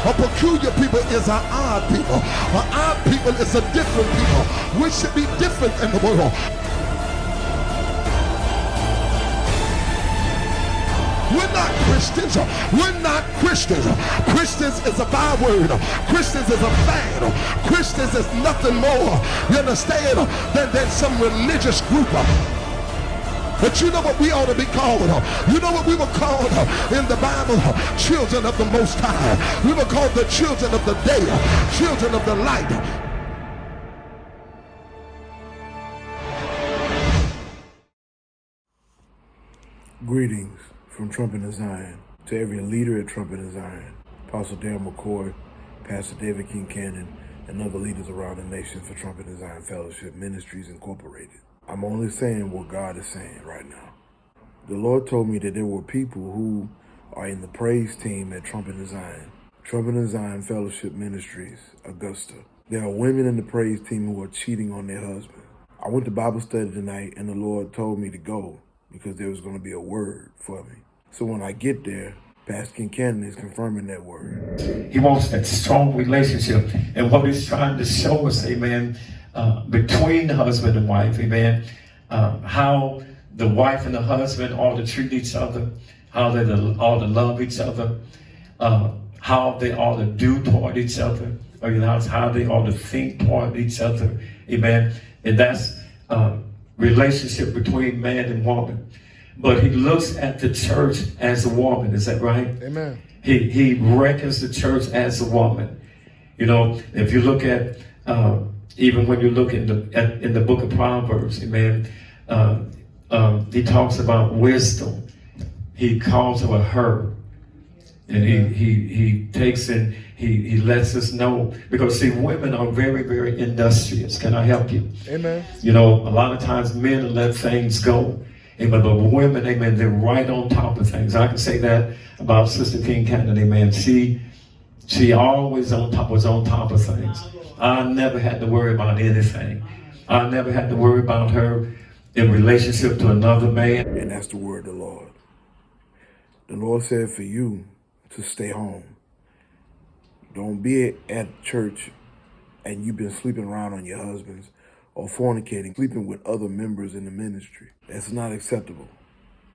A peculiar people is an odd people. An odd people is a different people. We should be different in the world. We're not Christians. We're not Christians. Christians is a byword. Christians is a fad. Christians is nothing more, you understand, than some religious group. But you know what we ought to be called? You know what we were called in the Bible? Children of the Most High. We were called the children of the day, children of the light. Greetings from Trumpet and Zion to every leader at Trumpet and Zion, Apostle Dale McCoy, Pastor David King Cannon, and other leaders around the nation for Trumpet and Zion Fellowship Ministries Incorporated. I'm only saying what God is saying right now. The Lord told me that there were people who are in the praise team at Trumpet and Zion Fellowship Ministries, Augusta. There are women in the praise team who are cheating on their husband. I went to Bible study tonight and the Lord told me to go because there was going to be a word for me. So when I get there, Pastor King Cannon is confirming that word. He wants that strong relationship. And what he's trying to show us, amen, between the husband and wife, amen, how the wife and the husband ought to treat each other, how they ought to love each other, how they ought to do toward each other, or how they ought to think toward each other, amen. And that's relationship between man and woman. But he looks at the church as a woman. Is that right? Amen. He reckons the church as a woman. You know, if you look at even when you look in the book of Proverbs, amen, he talks about wisdom. He calls her, and he takes in. He lets us know, because see, women are very, very industrious. Can I help you? Amen. You know, a lot of times men let things go. Amen. But women, amen, they're right on top of things. I can say that about Sister King Cannon, amen. She always was on top of things. I never had to worry about anything. I never had to worry about her in relationship to another man. And that's the word of the Lord. The Lord said for you to stay home. Don't be at church and you've been sleeping around on your husbands or fornicating, sleeping with other members in the ministry. That's not acceptable.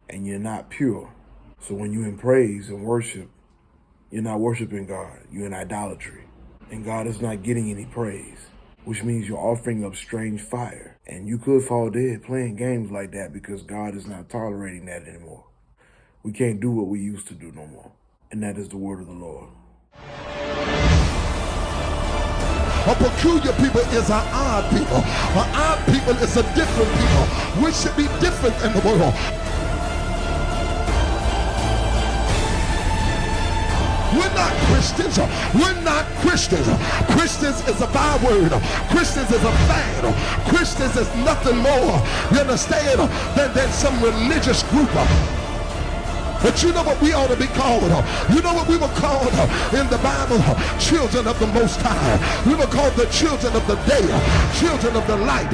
And you're not pure. So when you're in praise and worship, you're not worshiping God. You're in idolatry. And God is not getting any praise, which means you're offering up strange fire. And you could fall dead playing games like that because God is not tolerating that anymore. We can't do what we used to do no more. And that is the word of the Lord. A peculiar people is an odd people. An odd people is a different people. We should be different in the world. We're not Christians. We're not Christians. Christians is a byword. Christians is a fad. Christians is nothing more, you understand, than some religious group. But you know what we ought to be called? You know what we were called in the Bible? Children of the Most High. We were called the children of the day, children of the light.